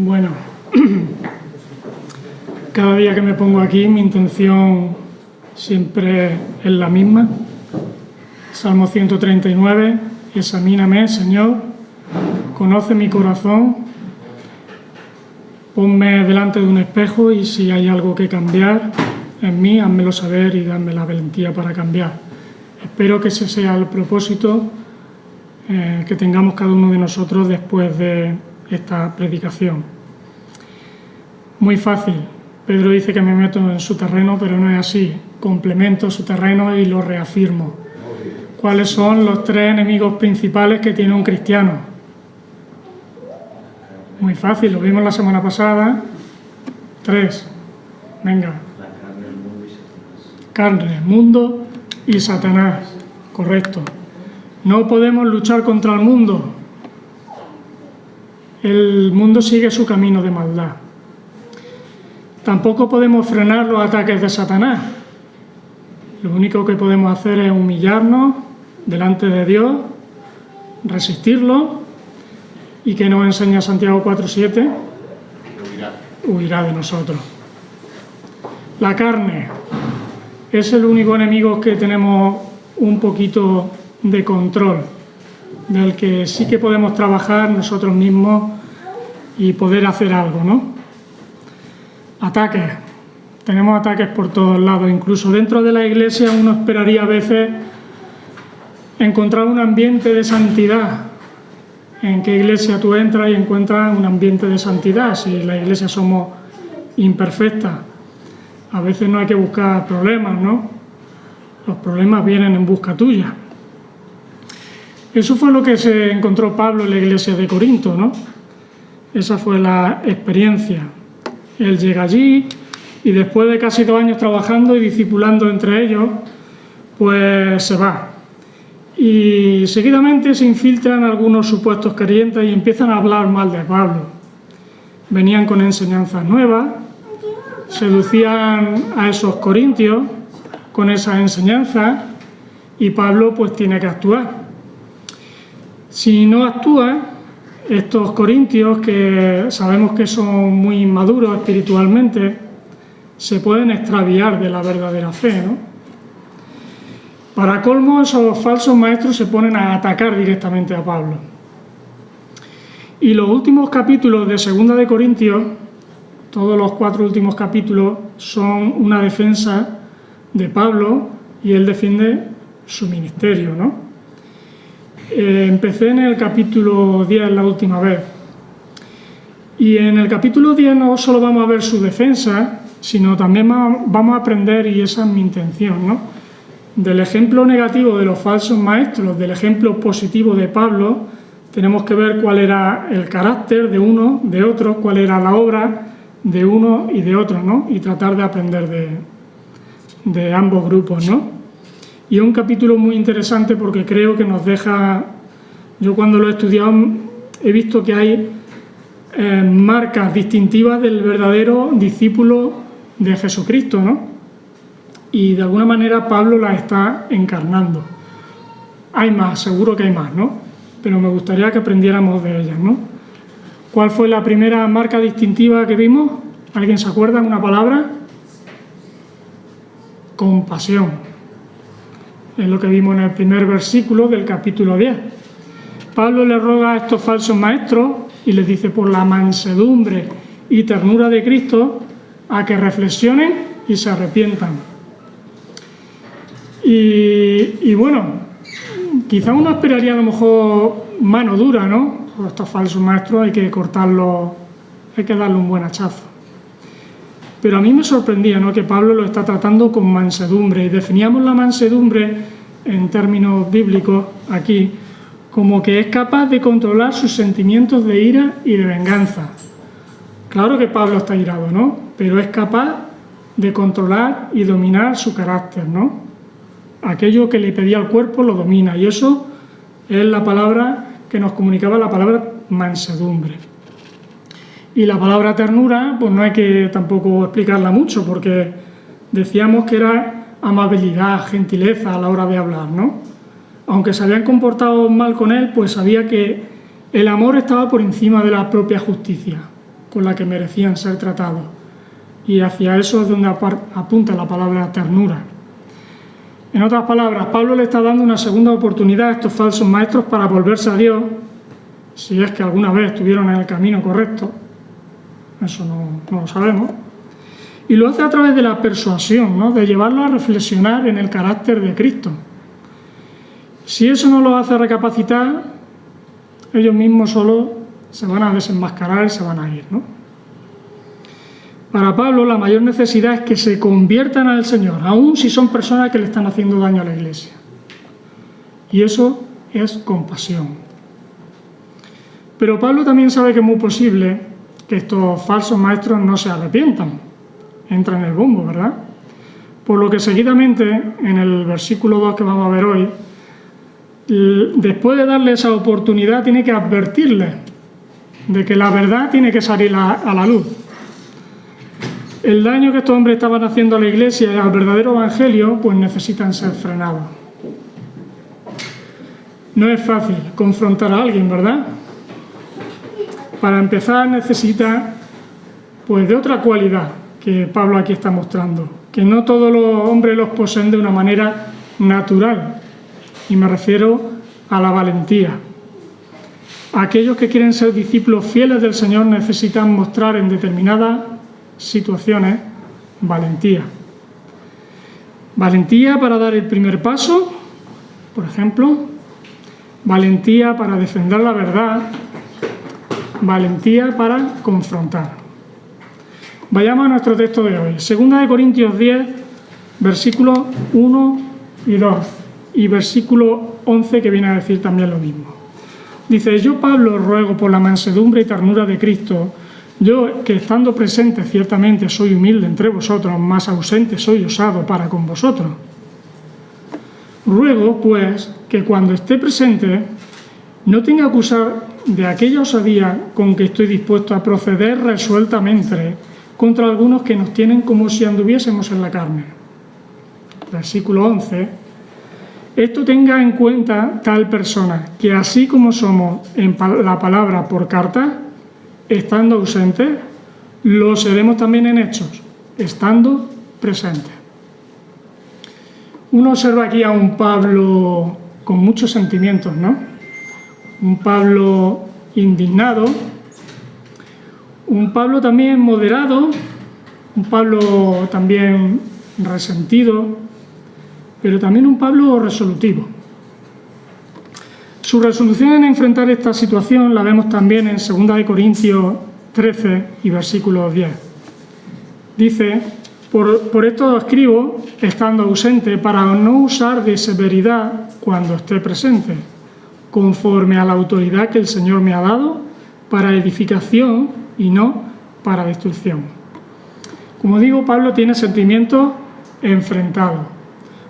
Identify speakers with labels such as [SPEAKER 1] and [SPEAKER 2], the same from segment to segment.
[SPEAKER 1] Bueno, cada día que me pongo aquí mi intención siempre es la misma. Salmo 139, examíname, Señor, conoce mi corazón, ponme delante de un espejo y si hay algo que cambiar en mí, házmelo saber y dame la valentía para cambiar. Espero que ese sea el propósito que tengamos cada uno de nosotros después de esta predicación. Muy fácil. Pedro dice que me meto en su terreno, pero no es así. Complemento su terreno y lo reafirmo. ¿Cuáles son los tres enemigos principales que tiene un cristiano? Muy fácil, lo vimos la semana pasada. 3. Venga. Carne, mundo y Satanás. Correcto. No podemos luchar contra el mundo. El mundo sigue su camino de maldad. Tampoco podemos frenar los ataques de Satanás. Lo único que podemos hacer es humillarnos delante de Dios, resistirlo, y que nos enseña Santiago 4:7, huirá de nosotros. La carne es el único enemigo que tenemos un poquito de control, del que sí que podemos trabajar nosotros mismos y poder hacer algo, ¿no? Ataques. Tenemos ataques por todos lados. Incluso dentro de la iglesia uno esperaría a veces encontrar un ambiente de santidad. ¿En qué iglesia tú entras y encuentras un ambiente de santidad? Si la iglesia somos imperfectas. A veces no hay que buscar problemas, ¿no? Los problemas vienen en busca tuya. Eso fue lo que se encontró Pablo en la iglesia de Corinto, ¿no? Esa fue la experiencia. Él llega allí y después de casi 2 años trabajando y discipulando entre ellos, pues se va. Y seguidamente se infiltran algunos supuestos creyentes y empiezan a hablar mal de Pablo. Venían con enseñanzas nuevas, seducían a esos corintios con esas enseñanzas y Pablo pues tiene que actuar. Si no actúa, estos corintios, que sabemos que son muy inmaduros espiritualmente, se pueden extraviar de la verdadera fe, ¿no? Para colmo, esos falsos maestros se ponen a atacar directamente a Pablo. Y los últimos capítulos de 2 de Corintios, todos los 4 últimos capítulos, son una defensa de Pablo y él defiende su ministerio, ¿no? Empecé en el capítulo 10 la última vez. Y en el capítulo 10 no solo vamos a ver su defensa, sino también vamos a aprender, y esa es mi intención, ¿no?, del ejemplo negativo de los falsos maestros, del ejemplo positivo de Pablo. Tenemos que ver cuál era el carácter de uno, de otro, cuál era la obra de uno y de otro, ¿no?, y tratar de aprender de ambos grupos, ¿no? Y es un capítulo muy interesante porque creo que nos deja... Yo cuando lo he estudiado he visto que hay marcas distintivas del verdadero discípulo de Jesucristo, ¿no? Y de alguna manera Pablo las está encarnando. Hay más, seguro que hay más, ¿no? Pero me gustaría que aprendiéramos de ellas, ¿no? ¿Cuál fue la primera marca distintiva que vimos? ¿Alguien se acuerda? ¿Una palabra? Compasión. Es lo que vimos en el primer versículo del capítulo 10. Pablo le roga a estos falsos maestros y les dice: por la mansedumbre y ternura de Cristo, a que reflexionen y se arrepientan. Y bueno, quizá uno esperaría a lo mejor mano dura, ¿no? Por estos falsos maestros hay que cortarlos, hay que darle un buen hachazo. Pero a mí me sorprendía, ¿no?, que Pablo lo está tratando con mansedumbre. Y definíamos la mansedumbre en términos bíblicos aquí como que es capaz de controlar sus sentimientos de ira y de venganza. Claro que Pablo está irado, ¿no?, pero es capaz de controlar y dominar su carácter, ¿no? Aquello que le pedía al cuerpo lo domina, y eso es la palabra que nos comunicaba, la palabra mansedumbre. Y la palabra ternura, pues no hay que tampoco explicarla mucho, porque decíamos que era amabilidad, gentileza a la hora de hablar, ¿no? Aunque se habían comportado mal con él, pues sabía que el amor estaba por encima de la propia justicia. con la que merecían ser tratados. Y hacia eso es donde apunta la palabra ternura. En otras palabras, Pablo le está dando una segunda oportunidad a estos falsos maestros para volverse a Dios, si es que alguna vez estuvieron en el camino correcto. Eso no lo sabemos. Y lo hace a través de la persuasión, ¿no? De llevarlos a reflexionar en el carácter de Cristo. Si eso no los hace recapacitar, ellos mismos solo se van a desenmascarar y se van a ir, ¿no? Para Pablo, la mayor necesidad es que se conviertan al Señor, aun si son personas que le están haciendo daño a la Iglesia. Y eso es compasión. Pero Pablo también sabe que es muy posible que estos falsos maestros no se arrepientan. Entra en el bombo, ¿verdad? Por lo que seguidamente, en el versículo 2 que vamos a ver hoy, después de darle esa oportunidad, tiene que advertirles de que la verdad tiene que salir a la luz. El daño que estos hombres estaban haciendo a la Iglesia y al verdadero Evangelio, pues necesitan ser frenados. No es fácil confrontar a alguien, ¿verdad? Para empezar necesita, pues, de otra cualidad que Pablo aquí está mostrando, que no todos los hombres los poseen de una manera natural, y me refiero a la valentía. Aquellos que quieren ser discípulos fieles del Señor necesitan mostrar en determinadas situaciones valentía. Valentía para dar el primer paso, por ejemplo, valentía para defender la verdad, valentía para confrontar. Vayamos a nuestro texto de hoy, 2 Corintios 10, versículos 1 y 2, y versículo 11, que viene a decir también lo mismo. Dice: yo, Pablo, ruego por la mansedumbre y ternura de Cristo, yo que estando presente ciertamente soy humilde entre vosotros, más ausente soy osado para con vosotros. Ruego, pues, que cuando esté presente no tenga que usar de aquella osadía con que estoy dispuesto a proceder resueltamente contra algunos que nos tienen como si anduviésemos en la carne. Versículo 11. Esto tenga en cuenta tal persona, que así como somos en la palabra por carta, estando ausentes, lo seremos también en hechos, estando presentes. Uno observa aquí a un Pablo con muchos sentimientos, ¿no? Un Pablo indignado, un Pablo también moderado, un Pablo también resentido, pero también un Pablo resolutivo. Su resolución en enfrentar esta situación la vemos también en 2 Corintios 13 y versículo 10. Dice: por esto escribo, estando ausente, para no usar de severidad cuando esté presente, conforme a la autoridad que el Señor me ha dado, para edificación y no para destrucción. Como digo, Pablo tiene sentimientos enfrentados.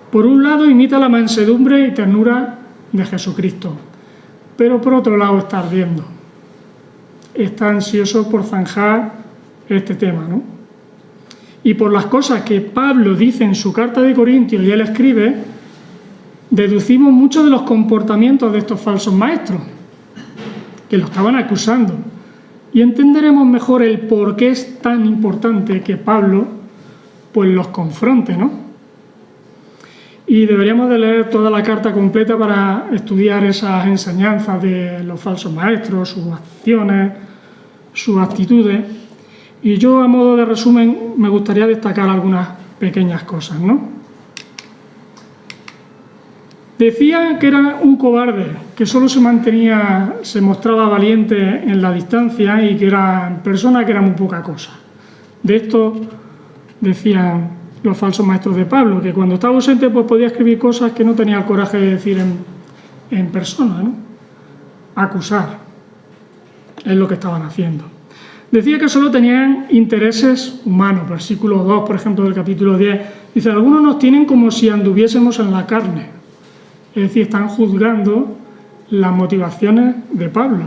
[SPEAKER 1] Por un lado, imita la mansedumbre y ternura de Jesucristo, pero por otro lado está ardiendo. Está ansioso por zanjar este tema, ¿no? Y por las cosas que Pablo dice en su carta de Corintios y él escribe, deducimos muchos de los comportamientos de estos falsos maestros, que lo estaban acusando, y entenderemos mejor el por qué es tan importante que Pablo pues los confronte, ¿no? Y deberíamos de leer toda la carta completa para estudiar esas enseñanzas de los falsos maestros, sus acciones, sus actitudes. Y yo, a modo de resumen, me gustaría destacar algunas pequeñas cosas, ¿no? Decía que era un cobarde, que solo se mostraba valiente en la distancia y que era persona que era muy poca cosa. De esto decían los falsos maestros de Pablo, que cuando estaba ausente pues podía escribir cosas que no tenía el coraje de decir en persona, ¿no? Acusar es lo que estaban haciendo. Decía que solo tenían intereses humanos, versículo 2, por ejemplo, del capítulo 10. Dice: algunos nos tienen como si anduviésemos en la carne. Es decir, están juzgando las motivaciones de Pablo.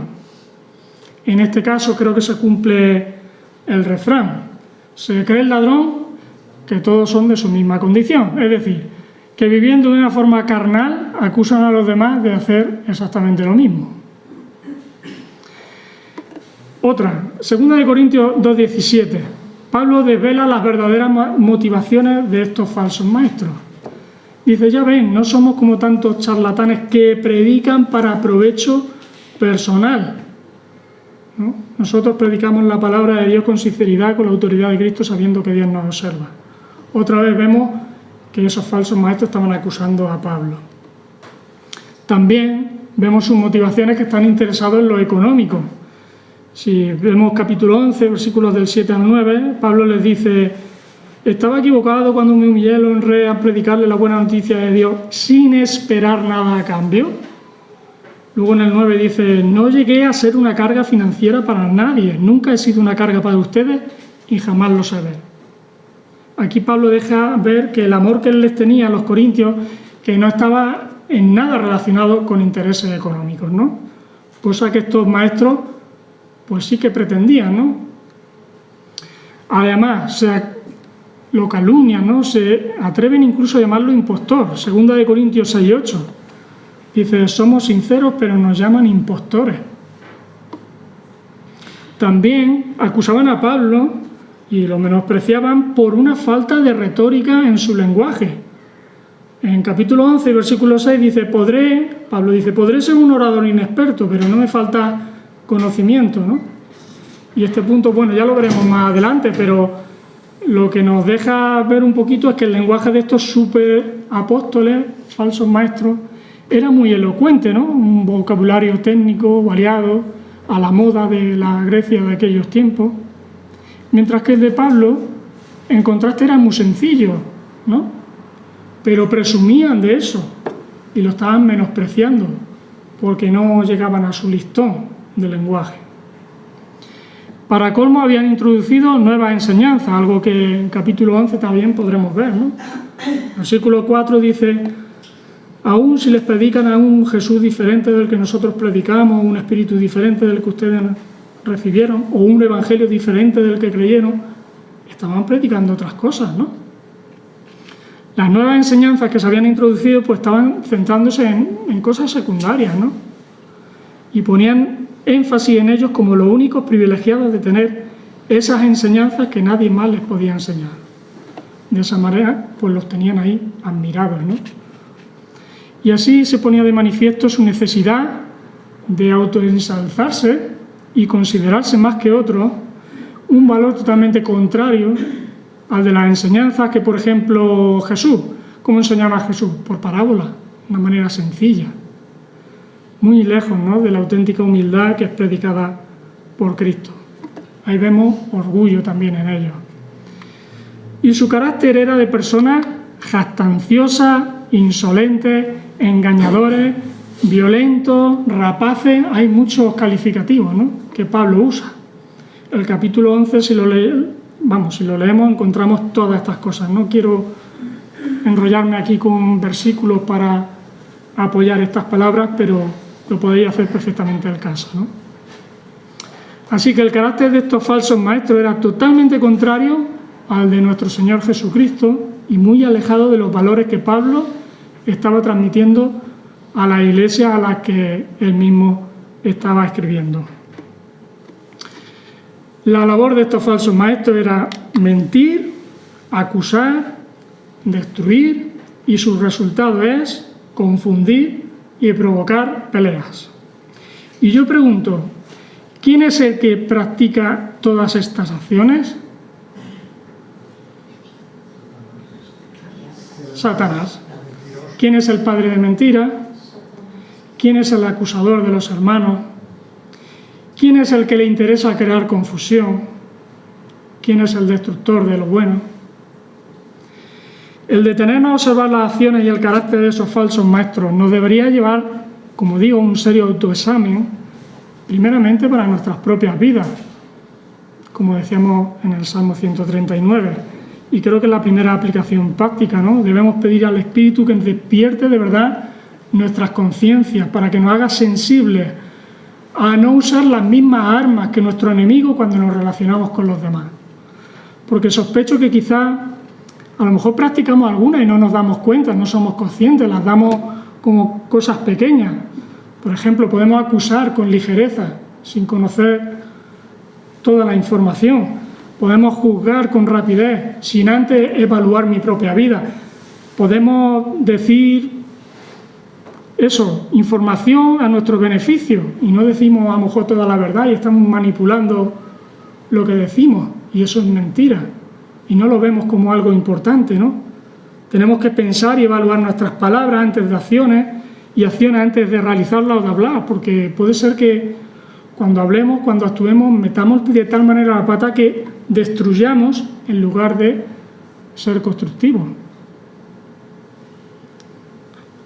[SPEAKER 1] En este caso creo que se cumple el refrán: se cree el ladrón que todos son de su misma condición. Es decir, que viviendo de una forma carnal acusan a los demás de hacer exactamente lo mismo. Otra, 2 Corintios 2:17. Pablo desvela las verdaderas motivaciones de estos falsos maestros. Dice, ya ven, no somos como tantos charlatanes que predican para provecho personal, ¿no? Nosotros predicamos la palabra de Dios con sinceridad, con la autoridad de Cristo, sabiendo que Dios nos observa. Otra vez vemos que esos falsos maestros estaban acusando a Pablo. También vemos sus motivaciones, que están interesados en lo económico. Si vemos capítulo 11, versículos del 7 al 9, Pablo les dice, estaba equivocado cuando me humillé, lo honré a predicarle la buena noticia de Dios sin esperar nada a cambio. Luego en el 9 dice, no llegué a ser una carga financiera para nadie, nunca he sido una carga para ustedes y jamás lo seré. Aquí Pablo deja ver que el amor que él les tenía a los corintios, que no estaba en nada relacionado con intereses económicos, ¿no? Cosa que estos maestros pues sí que pretendían, ¿no? Además, lo calumnian, ¿no? Se atreven incluso a llamarlo impostor. 2 Corintios 6:8. Dice, somos sinceros, pero nos llaman impostores. También acusaban a Pablo y lo menospreciaban por una falta de retórica en su lenguaje. En capítulo 11, versículo 6, dice, Pablo dice, podré ser un orador inexperto, pero no me falta conocimiento, ¿no? Y este punto, bueno, ya lo veremos más adelante, pero lo que nos deja ver un poquito es que el lenguaje de estos super apóstoles, falsos maestros, era muy elocuente, ¿no? Un vocabulario técnico, variado, a la moda de la Grecia de aquellos tiempos, mientras que el de Pablo, en contraste, era muy sencillo, ¿no? Pero presumían de eso y lo estaban menospreciando porque no llegaban a su listón de lenguaje. Para colmo, habían introducido nuevas enseñanzas, algo que en capítulo 11 también podremos ver, ¿no? Versículo 4 dice, aún si les predican a un Jesús diferente del que nosotros predicamos, un espíritu diferente del que ustedes recibieron, o un evangelio diferente del que creyeron, estaban predicando otras cosas, ¿no? Las nuevas enseñanzas que se habían introducido pues estaban centrándose en cosas secundarias, ¿no? Y ponían énfasis en ellos como los únicos privilegiados de tener esas enseñanzas que nadie más les podía enseñar. De esa manera, pues los tenían ahí admirados, ¿no? Y así se ponía de manifiesto su necesidad de autoensalzarse y considerarse más que otros, un valor totalmente contrario al de las enseñanzas que, por ejemplo, Jesús. ¿Cómo enseñaba Jesús? Por parábola, de una manera sencilla. Muy lejos, ¿no?, de la auténtica humildad que es predicada por Cristo. Ahí vemos orgullo también en ellos. Y su carácter era de personas jactanciosas, insolentes, engañadores, violentos, rapaces. Hay muchos calificativos, ¿no?, que Pablo usa. El capítulo 11, si lo leemos, encontramos todas estas cosas. No quiero enrollarme aquí con versículos para apoyar estas palabras, pero lo podéis hacer perfectamente al caso, ¿no? Así que el carácter de estos falsos maestros era totalmente contrario al de nuestro Señor Jesucristo y muy alejado de los valores que Pablo estaba transmitiendo a la iglesia a la que él mismo estaba escribiendo. La labor de estos falsos maestros era mentir, acusar, destruir, y su resultado es confundir y provocar peleas. Y yo pregunto, ¿quién es el que practica todas estas acciones? Satanás. ¿Quién es el padre de mentira? ¿Quién es el acusador de los hermanos? ¿Quién es el que le interesa crear confusión? ¿Quién es el destructor de lo bueno? El detenernos a observar las acciones y el carácter de esos falsos maestros nos debería llevar, como digo, a un serio autoexamen, primeramente para nuestras propias vidas, como decíamos en el Salmo 139. Y creo que es la primera aplicación práctica, ¿no? Debemos pedir al Espíritu que despierte de verdad nuestras conciencias para que nos haga sensibles a no usar las mismas armas que nuestro enemigo cuando nos relacionamos con los demás. Porque sospecho que quizás a lo mejor practicamos algunas y no nos damos cuenta, no somos conscientes, las damos como cosas pequeñas. Por ejemplo, podemos acusar con ligereza, sin conocer toda la información. Podemos juzgar con rapidez, sin antes evaluar mi propia vida. Podemos decir eso, información a nuestro beneficio, y no decimos a lo mejor toda la verdad y estamos manipulando lo que decimos, y eso es mentira, y no lo vemos como algo importante, ¿no? Tenemos que pensar y evaluar nuestras palabras antes de acciones, y acciones antes de realizarlas o de hablar, porque puede ser que cuando hablemos, cuando actuemos, metamos de tal manera la pata que destruyamos en lugar de ser constructivos.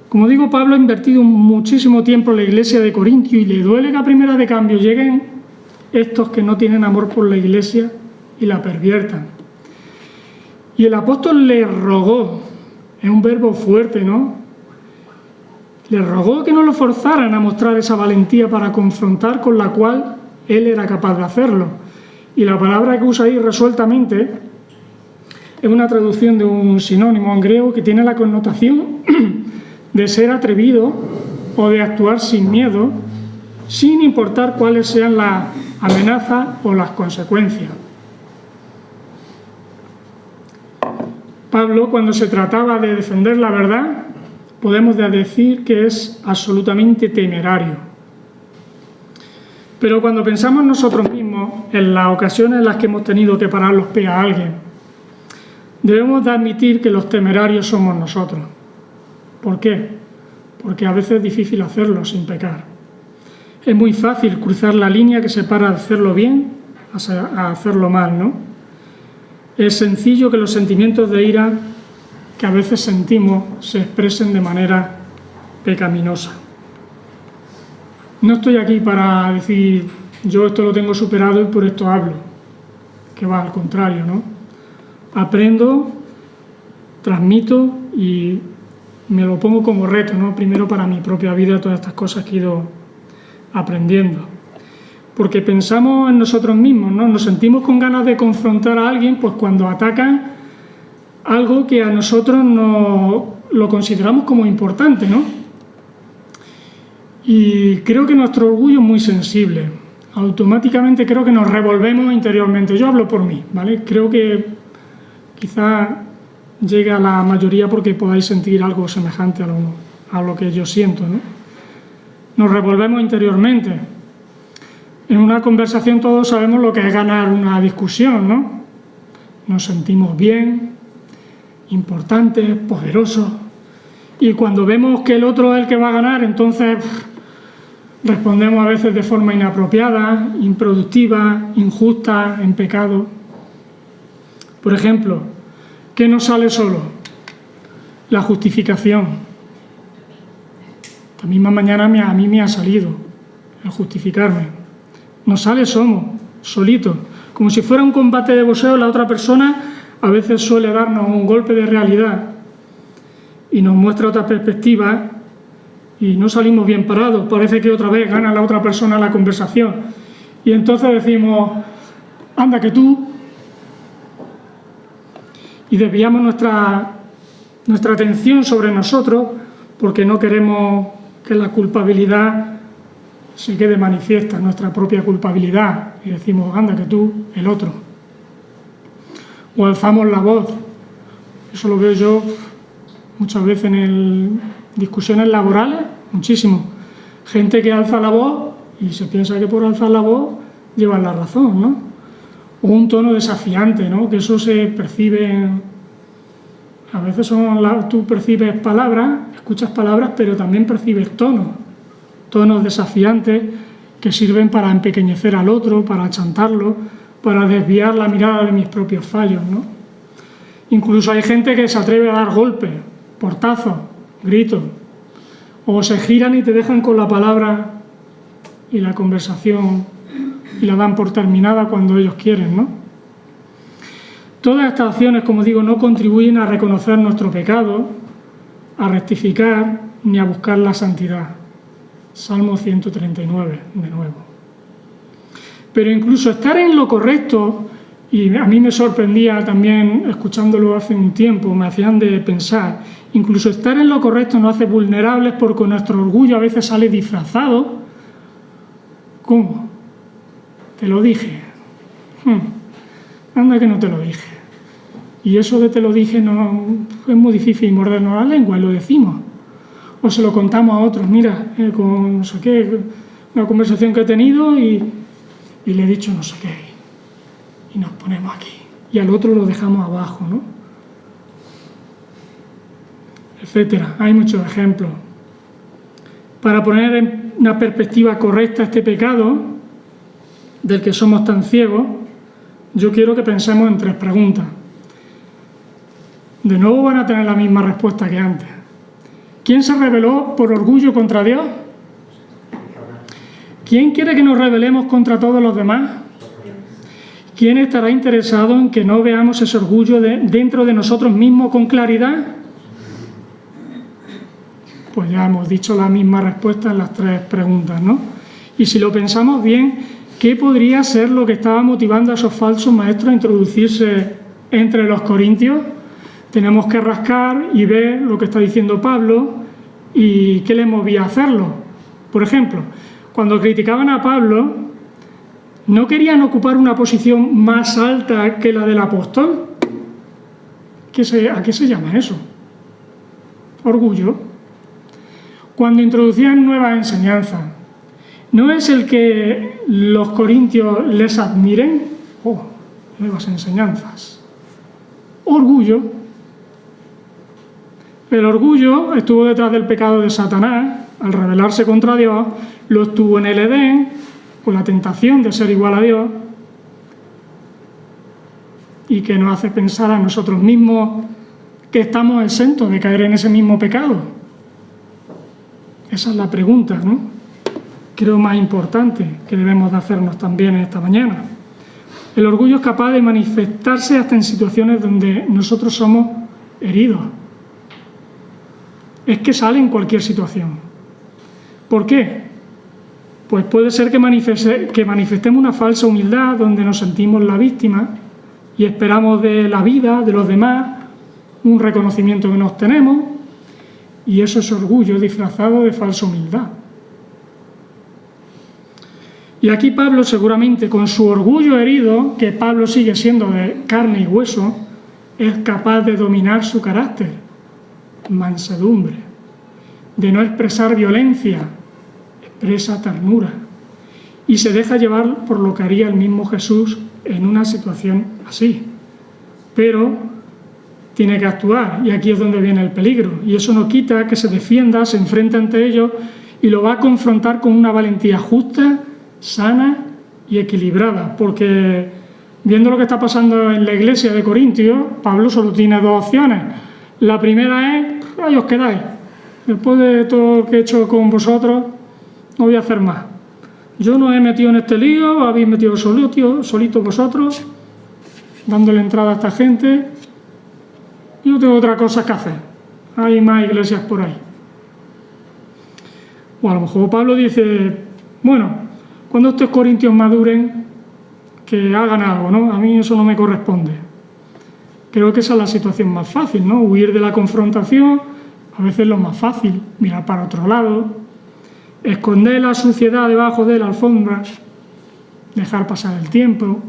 [SPEAKER 1] Como digo, Pablo ha invertido muchísimo tiempo en la iglesia de Corintio y le duele que a primera de cambio lleguen estos que no tienen amor por la iglesia y la perviertan. Y el apóstol le rogó, es un verbo fuerte, ¿no? Le rogó que no lo forzaran a mostrar esa valentía para confrontar con la cual él era capaz de hacerlo. Y la palabra que usa ahí resueltamente es una traducción de un sinónimo en griego que tiene la connotación de ser atrevido o de actuar sin miedo, sin importar cuáles sean las amenazas o las consecuencias. Pablo, cuando se trataba de defender la verdad, podemos decir que es absolutamente temerario. Pero cuando pensamos nosotros mismos, en las ocasiones en las que hemos tenido que parar los pies a alguien, debemos de admitir que los temerarios somos nosotros. ¿Por qué? Porque a veces es difícil hacerlo sin pecar. Es muy fácil cruzar la línea que separa hacerlo bien a hacerlo mal, ¿no? Es sencillo que los sentimientos de ira que a veces sentimos se expresen de manera pecaminosa. No estoy aquí para decir, yo esto lo tengo superado y por esto hablo, que va al contrario, ¿no? Aprendo, transmito y me lo pongo como reto, ¿no? Primero para mi propia vida, todas estas cosas que he ido aprendiendo. Porque pensamos en nosotros mismos, ¿no? Nos sentimos con ganas de confrontar a alguien, pues cuando atacan algo que a nosotros lo consideramos como importante, ¿no? Y creo que nuestro orgullo es muy sensible. Automáticamente creo que nos revolvemos interiormente. Yo hablo por mí, ¿vale? Creo que quizá llegue a la mayoría porque podáis sentir algo semejante a lo que yo siento, ¿no? Nos revolvemos interiormente. En una conversación todos sabemos lo que es ganar una discusión, ¿no? Nos sentimos bien, importantes, poderosos, y cuando vemos que el otro es el que va a ganar, entonces respondemos a veces de forma inapropiada, improductiva, injusta, en pecado. Por ejemplo, ¿qué nos sale solo? La justificación. Esta misma mañana a mí me ha salido el justificarme. Nos sale solitos. Como si fuera un combate de boxeo, la otra persona a veces suele darnos un golpe de realidad y nos muestra otra perspectiva y no salimos bien parados. Parece que otra vez gana la otra persona la conversación. Y entonces decimos, anda que tú... Y desviamos nuestra atención sobre nosotros porque no queremos que la culpabilidad se quede manifiesta, nuestra propia culpabilidad, y decimos, anda que tú, el otro. O alzamos la voz. Eso lo veo yo muchas veces en discusiones laborales, muchísimo. Gente que alza la voz y se piensa que por alzar la voz llevan la razón, ¿no? O un tono desafiante, ¿no? Que eso se percibe, a veces tú percibes palabras, escuchas palabras, pero también percibes tonos desafiantes que sirven para empequeñecer al otro, para achantarlo, para desviar la mirada de mis propios fallos, ¿no? Incluso hay gente que se atreve a dar golpes, portazos, gritos, o se giran y te dejan con la palabra y la conversación y la dan por terminada cuando ellos quieren, ¿no? Todas estas acciones, como digo, no contribuyen a reconocer nuestro pecado, a rectificar ni a buscar la santidad. Salmo 139, de nuevo. Pero incluso estar en lo correcto, y a mí me sorprendía también escuchándolo hace un tiempo, me hacían de pensar, incluso estar en lo correcto nos hace vulnerables porque nuestro orgullo a veces sale disfrazado. ¿Cómo? Te lo dije. Anda que no te lo dije. Y eso de te lo dije no es muy difícil mordernos la lengua y lo decimos. O se lo contamos a otros, mira, con no sé qué, una conversación que he tenido y le he dicho no sé qué. Y nos ponemos aquí. Y al otro lo dejamos abajo, ¿no? Etcétera. Hay muchos ejemplos. Para poner en una perspectiva correcta este pecado del que somos tan ciegos, yo quiero que pensemos en 3 preguntas. De nuevo van a tener la misma respuesta que antes. ¿Quién se rebeló por orgullo contra Dios? ¿Quién quiere que nos rebelemos contra todos los demás? ¿Quién estará interesado en que no veamos ese orgullo dentro de nosotros mismos con claridad? Pues ya hemos dicho la misma respuesta en las 3 preguntas, ¿no? Y si lo pensamos bien, ¿qué podría ser lo que estaba motivando a esos falsos maestros a introducirse entre los corintios? Tenemos que rascar y ver lo que está diciendo Pablo y qué le movía a hacerlo. Por ejemplo, cuando criticaban a Pablo, ¿no querían ocupar una posición más alta que la del apóstol? ¿A qué se llama eso? Orgullo. Cuando introducían nuevas enseñanzas, ¿no es el que los corintios les admiren? Oh, nuevas enseñanzas. Orgullo. El orgullo estuvo detrás del pecado de Satanás, al rebelarse contra Dios, lo estuvo en el Edén, con la tentación de ser igual a Dios, y que nos hace pensar a nosotros mismos que estamos exentos de caer en ese mismo pecado. Esa es la pregunta, ¿no? Creo más importante que debemos de hacernos también esta mañana. El orgullo es capaz de manifestarse hasta en situaciones donde nosotros somos heridos. Es que sale en cualquier situación. ¿Por qué? Pues puede ser que manifestemos una falsa humildad donde nos sentimos la víctima y esperamos de la vida, de los demás, un reconocimiento que nos tenemos, y eso es orgullo disfrazado de falsa humildad. Y aquí Pablo, seguramente con su orgullo herido, que Pablo sigue siendo de carne y hueso, es capaz de dominar su carácter, mansedumbre, de no expresar violencia, expresa ternura, y se deja llevar por lo que haría el mismo Jesús en una situación así. Pero tiene que actuar, y aquí es donde viene el peligro, y eso no quita que se defienda, se enfrente ante ellos, y lo va a confrontar con una valentía justa, sana y equilibrada, porque viendo lo que está pasando en la iglesia de Corintios, Pablo solo tiene 2 opciones. La primera es, ahí os quedáis, después de todo lo que he hecho con vosotros, no voy a hacer más. Yo no he metido en este lío, habéis metido solitos vosotros, dándole entrada a esta gente. Yo tengo otra cosa que hacer. Hay más iglesias por ahí. O a lo mejor Pablo dice, bueno, cuando estos corintios maduren, que hagan algo, ¿no? A mí eso no me corresponde. Creo que esa es la situación más fácil, ¿no? Huir de la confrontación, a veces lo más fácil, mirar para otro lado, esconder la suciedad debajo de la alfombra, dejar pasar el tiempo,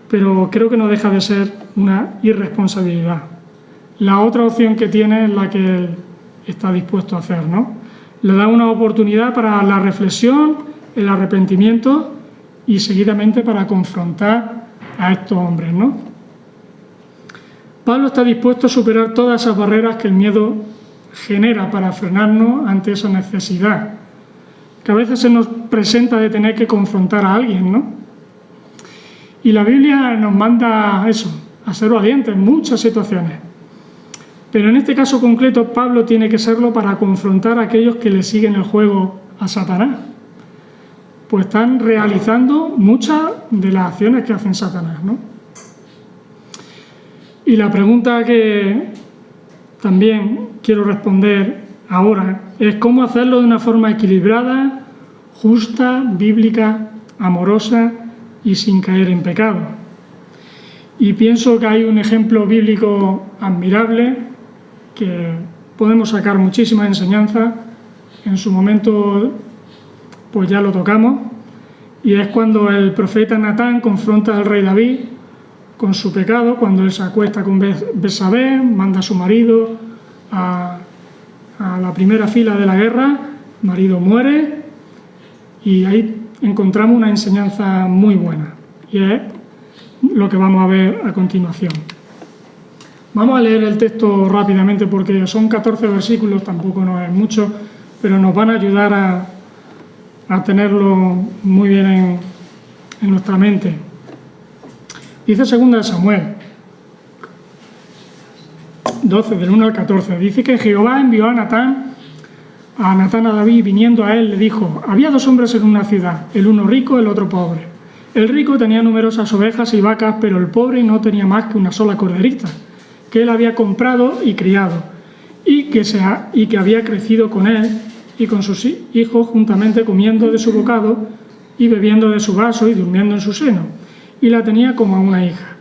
[SPEAKER 1] pero creo que no deja de ser una irresponsabilidad. La otra opción que tiene es la que él está dispuesto a hacer, ¿no? Le da una oportunidad para la reflexión, el arrepentimiento y seguidamente para confrontar a estos hombres, ¿no? Pablo está dispuesto a superar todas esas barreras que el miedo genera para frenarnos ante esa necesidad, que a veces se nos presenta de tener que confrontar a alguien, ¿no? Y la Biblia nos manda eso, a ser valientes en muchas situaciones. Pero en este caso concreto, Pablo tiene que serlo para confrontar a aquellos que le siguen el juego a Satanás. Pues están realizando muchas de las acciones que hacen Satanás, ¿no? Y la pregunta que también quiero responder ahora es cómo hacerlo de una forma equilibrada, justa, bíblica, amorosa y sin caer en pecado. Y pienso que hay un ejemplo bíblico admirable que podemos sacar muchísimas enseñanzas. En su momento pues ya lo tocamos, y es cuando el profeta Natán confronta al rey David con su pecado, cuando él se acuesta con Betsabé, manda a su marido a la primera fila de la guerra, el marido muere, y ahí encontramos una enseñanza muy buena, y es lo que vamos a ver a continuación. Vamos a leer el texto rápidamente porque son 14 versículos, tampoco no es mucho, pero nos van a ayudar a tenerlo muy bien en nuestra mente. Dice 2 Samuel 12, del 1 al 14, dice que Jehová envió a Natán a David, viniendo a él le dijo: había 2 hombres en una ciudad, el uno rico, el otro pobre. El rico tenía numerosas ovejas y vacas, pero el pobre no tenía más que una sola corderita, que él había comprado y criado, y que había crecido con él y con sus hijos juntamente, comiendo de su bocado y bebiendo de su vaso y durmiendo en su seno, y la tenía como a una hija.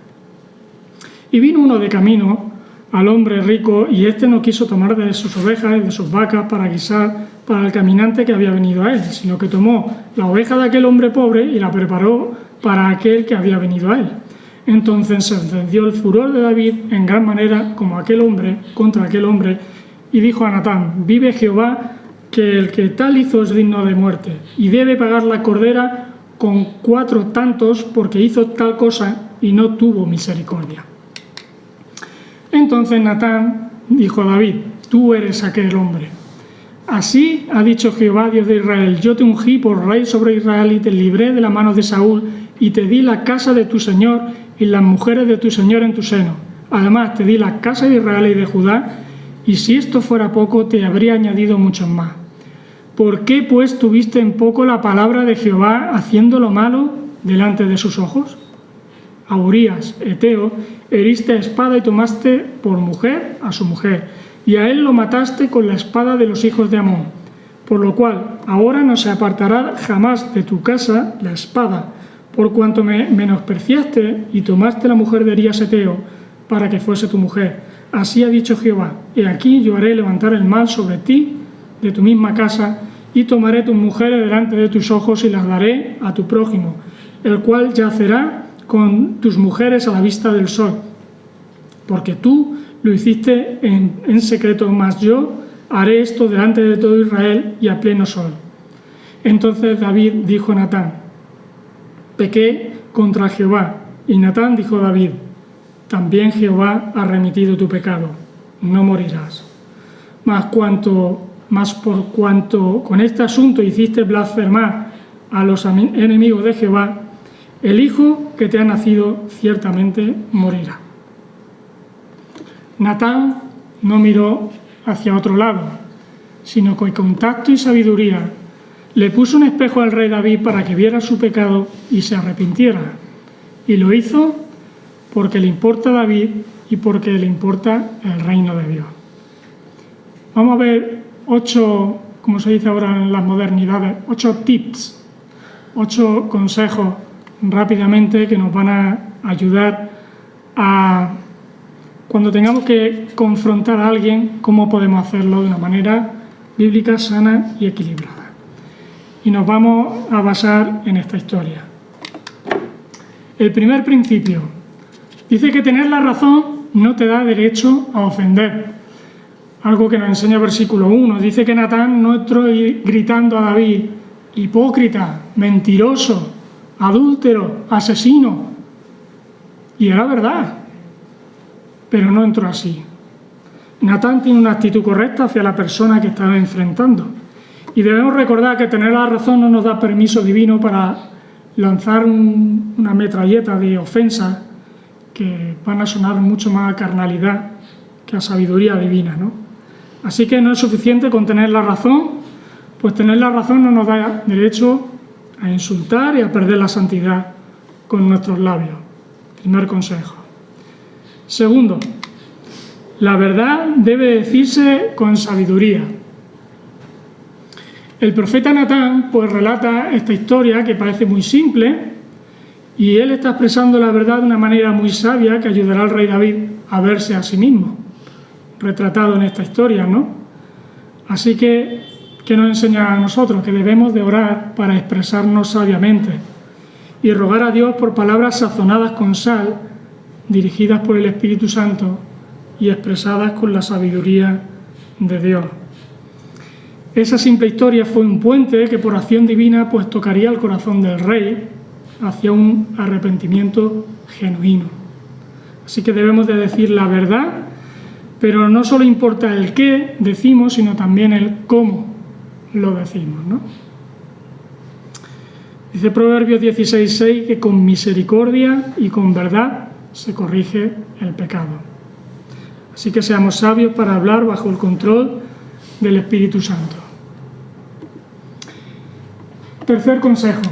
[SPEAKER 1] Y vino uno de camino al hombre rico, y éste no quiso tomar de sus ovejas y de sus vacas para guisar para el caminante que había venido a él, sino que tomó la oveja de aquel hombre pobre y la preparó para aquel que había venido a él. Entonces se encendió el furor de David en gran manera contra aquel hombre, y dijo a Natán: vive Jehová, que el que tal hizo es digno de muerte, y debe pagar la cordera con 4 tantos, porque hizo tal cosa y no tuvo misericordia. Entonces Natán dijo a David: tú eres aquel hombre. Así ha dicho Jehová, Dios de Israel: yo te ungí por rey sobre Israel y te libré de la mano de Saúl, y te di la casa de tu señor y las mujeres de tu señor en tu seno. Además te di la casa de Israel y de Judá, y si esto fuera poco, te habría añadido muchos más. ¿Por qué pues tuviste en poco la palabra de Jehová, haciendo lo malo delante de sus ojos? A Urías, Eteo, heriste a espada y tomaste por mujer a su mujer, y a él lo mataste con la espada de los hijos de Amón. Por lo cual ahora no se apartará jamás de tu casa la espada, por cuanto me menospreciaste y tomaste la mujer de Urías Eteo para que fuese tu mujer. Así ha dicho Jehová: he aquí yo haré levantar el mal sobre ti de tu misma casa, y tomaré tus mujeres delante de tus ojos y las daré a tu prójimo, el cual yacerá con tus mujeres a la vista del sol, porque tú lo hiciste en secreto, mas yo haré esto delante de todo Israel y a pleno sol. Entonces David dijo a Natán: pequé contra Jehová. Y Natán dijo a David: también Jehová ha remitido tu pecado, no morirás. Mas por cuanto con este asunto hiciste blasfemar a los enemigos de Jehová, el hijo que te ha nacido ciertamente morirá. Natán no miró hacia otro lado, sino que con tacto y sabiduría le puso un espejo al rey David para que viera su pecado y se arrepintiera. Y lo hizo porque le importa a David y porque le importa el reino de Dios. Vamos a ver 8, como se dice ahora en las modernidades, 8 tips, 8 consejos rápidamente que nos van a ayudar a, cuando tengamos que confrontar a alguien, cómo podemos hacerlo de una manera bíblica, sana y equilibrada. Y nos vamos a basar en esta historia. El primer principio dice que tener la razón no te da derecho a ofender. Algo que nos enseña el versículo 1. Dice que Natán no entró gritando a David: hipócrita, mentiroso, adúltero, asesino. Y era verdad, pero no entró así. Natán tiene una actitud correcta hacia la persona que estaba enfrentando. Y debemos recordar que tener la razón no nos da permiso divino para lanzar una metralleta de ofensas que van a sonar mucho más a carnalidad que a sabiduría divina, ¿no? Así que no es suficiente con tener la razón, pues tener la razón no nos da derecho a insultar y a perder la santidad con nuestros labios. Primer consejo. Segundo, la verdad debe decirse con sabiduría. El profeta Natán pues relata esta historia que parece muy simple, y él está expresando la verdad de una manera muy sabia que ayudará al rey David a verse a sí mismo retratado en esta historia, ¿no? Así que ¿Qué nos enseña a nosotros? Que debemos de orar para expresarnos sabiamente y rogar a Dios por palabras sazonadas con sal, dirigidas por el Espíritu Santo y expresadas con la sabiduría de Dios. Esa simple historia fue un puente que por acción divina pues tocaría el corazón del rey hacia un arrepentimiento genuino. Así que debemos de decir la verdad, pero no solo importa el qué decimos, sino también el cómo lo decimos, ¿no? Dice Proverbios 16:6 que con misericordia y con verdad se corrige el pecado. Así que seamos sabios para hablar bajo el control del Espíritu Santo. Tercer consejo.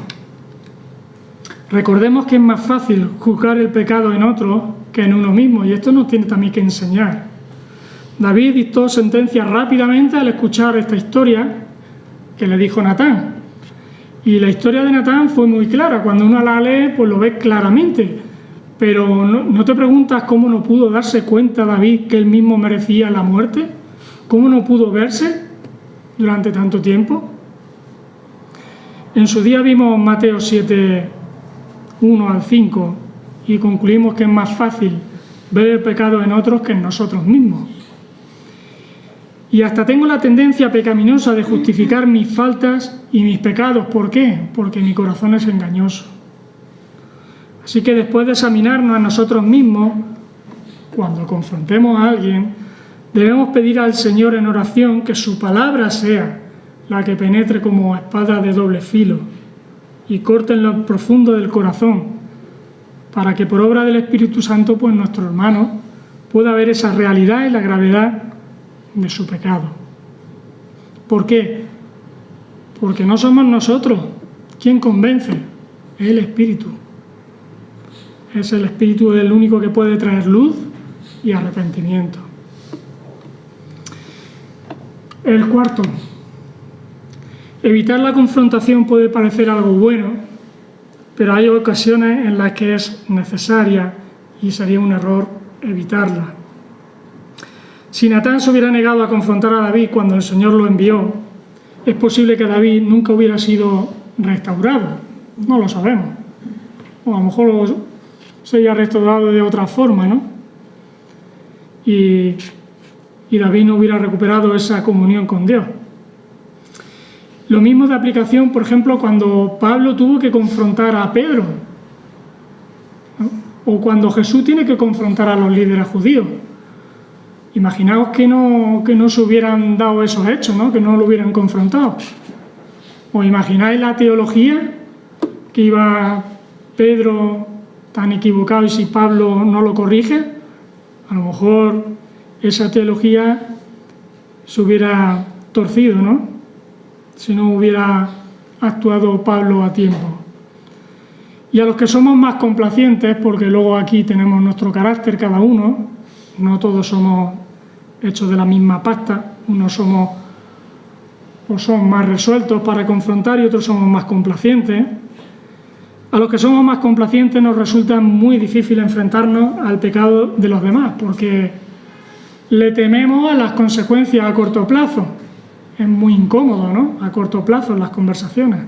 [SPEAKER 1] Recordemos que es más fácil juzgar el pecado en otro que en uno mismo, y esto nos tiene también que enseñar. David dictó sentencia rápidamente al escuchar esta historia que le dijo Natán. Y la historia de Natán fue muy clara. Cuando uno la lee, pues lo ves claramente. Pero ¿no te preguntas cómo no pudo darse cuenta David que él mismo merecía la muerte? ¿Cómo no pudo verse durante tanto tiempo? En su día vimos Mateo 7, 1 al 5, y concluimos que es más fácil ver el pecado en otros que en nosotros mismos. Y hasta tengo la tendencia pecaminosa de justificar mis faltas y mis pecados. ¿Por qué? Porque mi corazón es engañoso. Así que después de examinarnos a nosotros mismos, cuando confrontemos a alguien, debemos pedir al Señor en oración que su palabra sea la que penetre como espada de doble filo y corte en lo profundo del corazón, para que por obra del Espíritu Santo, pues nuestro hermano pueda ver esa realidad y la gravedad de su pecado. ¿Por qué? Porque no somos nosotros quien convence, es el Espíritu. Es el Espíritu el único que puede traer luz y arrepentimiento. El cuarto. Evitar la confrontación puede parecer algo bueno, pero hay ocasiones en las que es necesaria y sería un error evitarla. Si Natán se hubiera negado a confrontar a David cuando el Señor lo envió, es posible que David nunca hubiera sido restaurado. No lo sabemos. O a lo mejor sería restaurado de otra forma, ¿no? Y David no hubiera recuperado esa comunión con Dios. Lo mismo de aplicación, por ejemplo, cuando Pablo tuvo que confrontar a Pedro, ¿no? O cuando Jesús tiene que confrontar a los líderes judíos. Imaginaos que no se hubieran dado esos hechos, ¿no? Que no lo hubieran confrontado. ¿Os imagináis la teología que iba Pedro tan equivocado y si Pablo no lo corrige? A lo mejor esa teología se hubiera torcido, ¿no? Si no hubiera actuado Pablo a tiempo. Y a los que somos más complacientes, porque luego aquí tenemos nuestro carácter cada uno, no todos somos hechos de la misma pasta, unos somos o son más resueltos para confrontar y otros somos más complacientes. A los que somos más complacientes nos resulta muy difícil enfrentarnos al pecado de los demás, porque le tememos a las consecuencias a corto plazo. Es muy incómodo, ¿no?, a corto plazo en las conversaciones.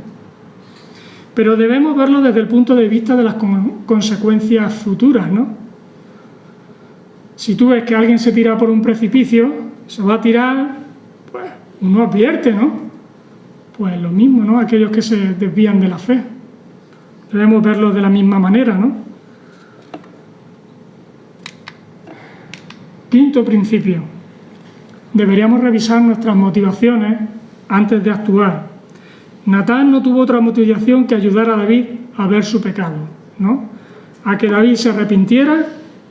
[SPEAKER 1] Pero debemos verlo desde el punto de vista de las consecuencias futuras, ¿no? Si tú ves que alguien se tira por un precipicio, se va a tirar, pues uno advierte, ¿no? Pues lo mismo, ¿no? Aquellos que se desvían de la fe. Debemos verlo de la misma manera, ¿no? Quinto principio. Deberíamos revisar nuestras motivaciones antes de actuar. Natán no tuvo otra motivación que ayudar a David a ver su pecado, ¿no? A que David se arrepintiera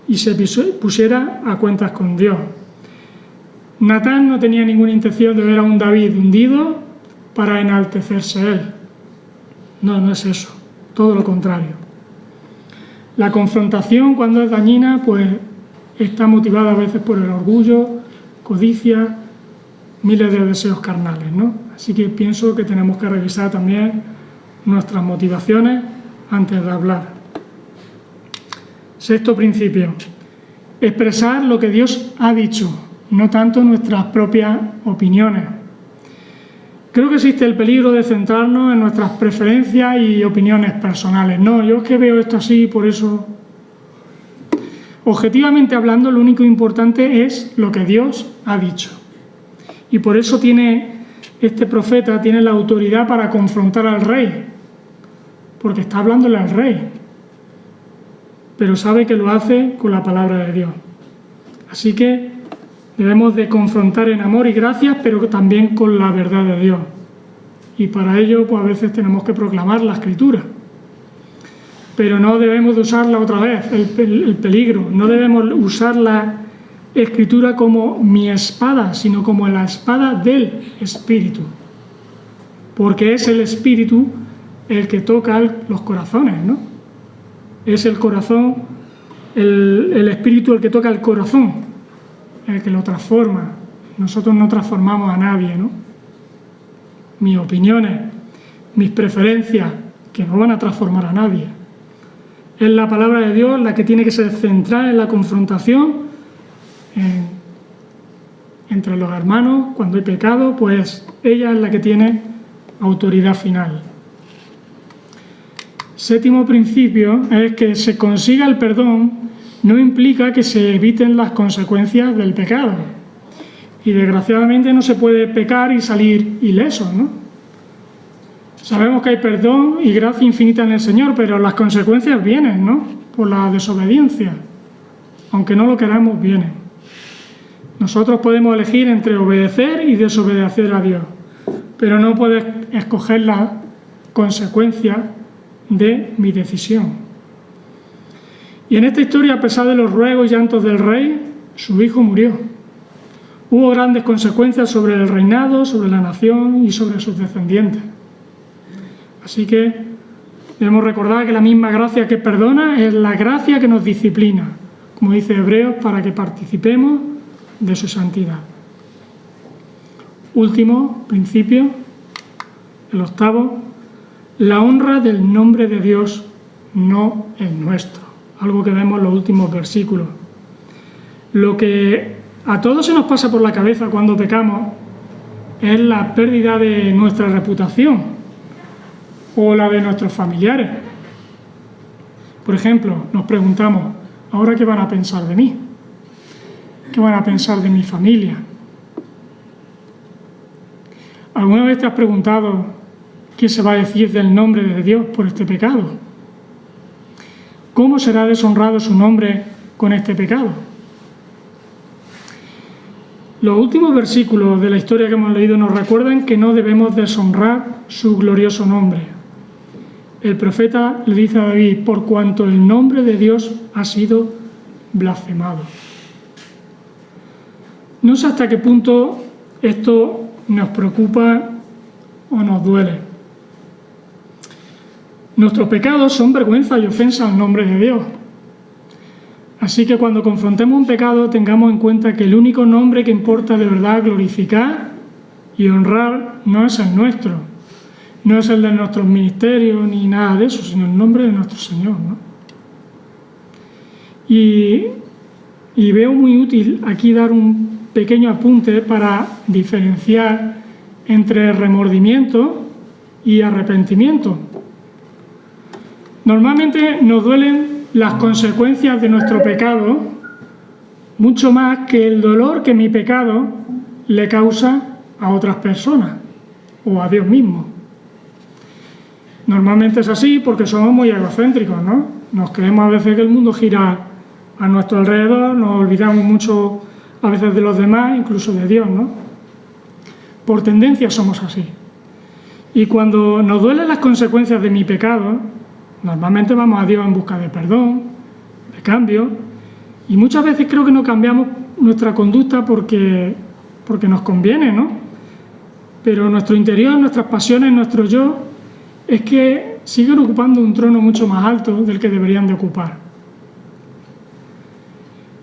[SPEAKER 1] y se pusiera a cuentas con Dios. Natán no tenía ninguna intención de ver a un David hundido para enaltecerse él. No es eso, todo lo contrario. La confrontación, cuando es dañina, pues está motivada a veces por el orgullo, codicia, miles de deseos carnales, ¿no? Así que pienso que tenemos que revisar también nuestras motivaciones antes de hablar. Sexto principio, expresar lo que Dios ha dicho, no tanto nuestras propias opiniones. Creo que existe el peligro de centrarnos en nuestras preferencias y opiniones personales. No, yo es que veo esto así, por eso... Objetivamente hablando, lo único importante es lo que Dios ha dicho. Y por eso este profeta tiene la autoridad para confrontar al rey, porque está hablándole al rey, pero sabe que lo hace con la palabra de Dios. Así que debemos de confrontar en amor y gracias, pero también con la verdad de Dios. Y para ello, pues a veces tenemos que proclamar la Escritura. Pero no debemos de usarla otra vez, el peligro. No debemos usar la Escritura como mi espada, sino como la espada del Espíritu. Porque es el Espíritu el que toca los corazones, ¿no? Es el corazón, el Espíritu el que toca el corazón, el que lo transforma. Nosotros no transformamos a nadie, ¿no? Mis opiniones, mis preferencias, que no van a transformar a nadie. Es la palabra de Dios la que tiene que ser central en la confrontación entre los hermanos. Cuando hay pecado, pues ella es la que tiene autoridad final. Séptimo principio es que se consiga el perdón no implica que se eviten las consecuencias del pecado. Y desgraciadamente no se puede pecar y salir ileso, ¿no? Sabemos que hay perdón y gracia infinita en el Señor, pero las consecuencias vienen, ¿no? Por la desobediencia. Aunque no lo queramos, vienen. Nosotros podemos elegir entre obedecer y desobedecer a Dios, pero no puedes escoger la consecuencia de mi decisión. Y en esta historia, a pesar de los ruegos y llantos del rey, su hijo murió. Hubo grandes consecuencias sobre el reinado, sobre la nación y sobre sus descendientes. Así que debemos recordar que la misma gracia que perdona es la gracia que nos disciplina, como dice Hebreos, para que participemos de su santidad. Último principio, el octavo, la honra del nombre de Dios, no el nuestro. Algo que vemos en los últimos versículos. Lo que a todos se nos pasa por la cabeza cuando pecamos es la pérdida de nuestra reputación o la de nuestros familiares. Por ejemplo, nos preguntamos, ¿ahora qué van a pensar de mí? ¿Qué van a pensar de mi familia? ¿Alguna vez te has preguntado qué se va a decir del nombre de Dios por este pecado? ¿Cómo será deshonrado su nombre con este pecado? Los últimos versículos de la historia que hemos leído nos recuerdan que no debemos deshonrar su glorioso nombre. El profeta le dice a David, por cuanto el nombre de Dios ha sido blasfemado. No sé hasta qué punto esto nos preocupa o nos duele. Nuestros pecados son vergüenza y ofensa al nombre de Dios. Así que cuando confrontemos un pecado, tengamos en cuenta que el único nombre que importa de verdad glorificar y honrar no es el nuestro. No es el de nuestros ministerios ni nada de eso, sino el nombre de nuestro Señor, ¿no? Y veo muy útil aquí dar un pequeño apunte para diferenciar entre remordimiento y arrepentimiento. Normalmente nos duelen las consecuencias de nuestro pecado mucho más que el dolor que mi pecado le causa a otras personas o a Dios mismo. Normalmente es así porque somos muy egocéntricos, ¿no? Nos creemos a veces que el mundo gira a nuestro alrededor, nos olvidamos mucho a veces de los demás, incluso de Dios, ¿no? Por tendencia somos así. Y cuando nos duelen las consecuencias de mi pecado, normalmente vamos a Dios en busca de perdón, de cambio, y muchas veces creo que no cambiamos nuestra conducta porque nos conviene, ¿no? Pero nuestro interior, nuestras pasiones, nuestro yo, es que siguen ocupando un trono mucho más alto del que deberían de ocupar.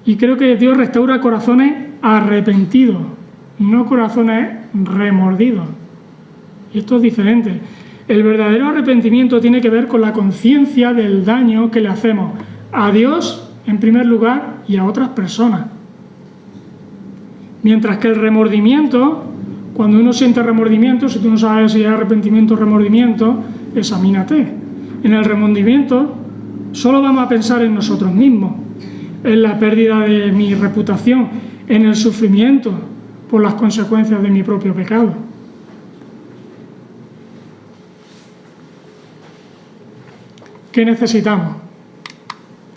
[SPEAKER 1] Y creo que Dios restaura corazones arrepentidos, no corazones remordidos. Y esto es diferente. El verdadero arrepentimiento tiene que ver con la conciencia del daño que le hacemos a Dios en primer lugar y a otras personas. Mientras que el remordimiento Cuando uno siente remordimiento, si tú no sabes si es arrepentimiento o remordimiento, examínate. En el remordimiento solo vamos a pensar en nosotros mismos, en la pérdida de mi reputación, en el sufrimiento por las consecuencias de mi propio pecado. ¿Qué necesitamos?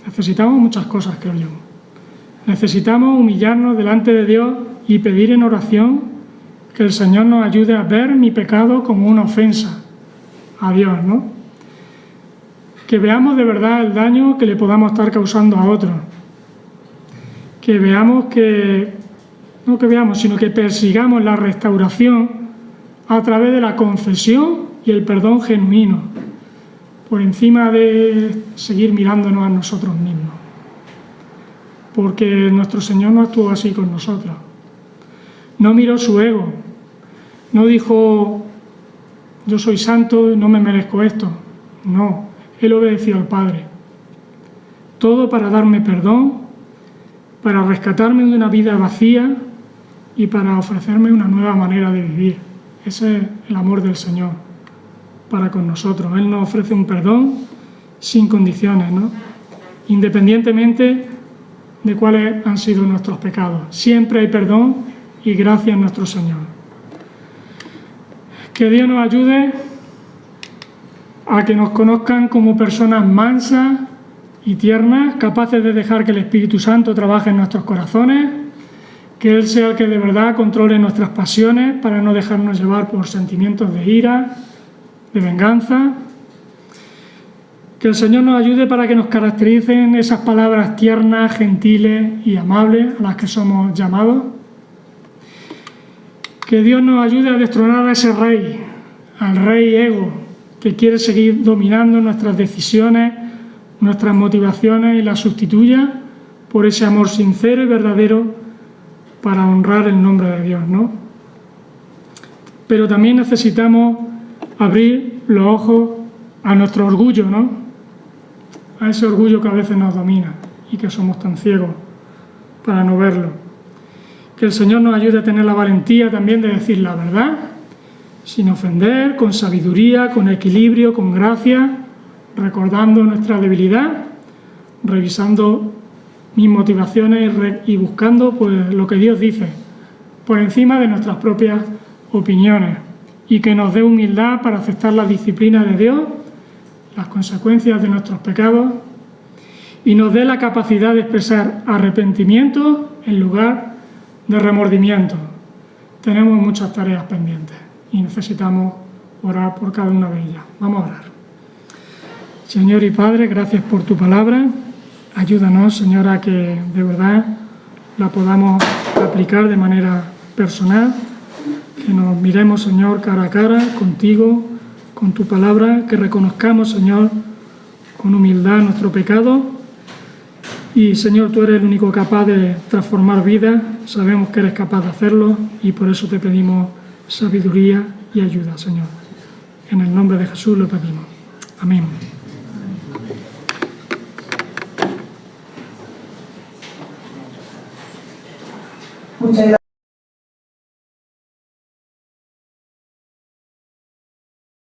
[SPEAKER 1] Necesitamos muchas cosas, creo yo. Necesitamos humillarnos delante de Dios y pedir en oración que el Señor nos ayude a ver mi pecado como una ofensa a Dios, ¿no? Que veamos de verdad el daño que le podamos estar causando a otros. Que veamos no que veamos, sino que persigamos la restauración a través de la confesión y el perdón genuino, por encima de seguir mirándonos a nosotros mismos. Porque nuestro Señor no actuó así con nosotros. No miró su ego. No dijo, yo soy santo y no me merezco esto. No, Él obedeció al Padre. Todo para darme perdón, para rescatarme de una vida vacía y para ofrecerme una nueva manera de vivir. Ese es el amor del Señor para con nosotros. Él nos ofrece un perdón sin condiciones, ¿no? Independientemente de cuáles han sido nuestros pecados. Siempre hay perdón y gracia en nuestro Señor. Que Dios nos ayude a que nos conozcan como personas mansas y tiernas, capaces de dejar que el Espíritu Santo trabaje en nuestros corazones, que Él sea el que de verdad controle nuestras pasiones para no dejarnos llevar por sentimientos de ira, de venganza. Que el Señor nos ayude para que nos caractericen esas palabras tiernas, gentiles y amables a las que somos llamados. Que Dios nos ayude a destronar a ese rey, al rey ego, que quiere seguir dominando nuestras decisiones, nuestras motivaciones y las sustituya por ese amor sincero y verdadero para honrar el nombre de Dios, ¿no? Pero también necesitamos abrir los ojos a nuestro orgullo, ¿no? A ese orgullo que a veces nos domina y que somos tan ciegos para no verlo. Que el Señor nos ayude a tener la valentía también de decir la verdad, sin ofender, con sabiduría, con equilibrio, con gracia, recordando nuestra debilidad, revisando mis motivaciones y buscando pues lo que Dios dice, por encima de nuestras propias opiniones, y que nos dé humildad para aceptar la disciplina de Dios, las consecuencias de nuestros pecados, y nos dé la capacidad de expresar arrepentimiento en lugar de remordimiento. Tenemos muchas tareas pendientes y necesitamos orar por cada una de ellas. Vamos a orar. Señor y Padre, gracias por tu palabra. Ayúdanos, Señor, a que de verdad la podamos aplicar de manera personal, que nos miremos, Señor, cara a cara contigo, con tu palabra, que reconozcamos, Señor, con humildad nuestro pecado. Y, Señor, tú eres el único capaz de transformar vidas, sabemos que eres capaz de hacerlo y por eso te pedimos sabiduría y ayuda, Señor. En el nombre de Jesús lo pedimos. Amén.
[SPEAKER 2] Muchas gracias.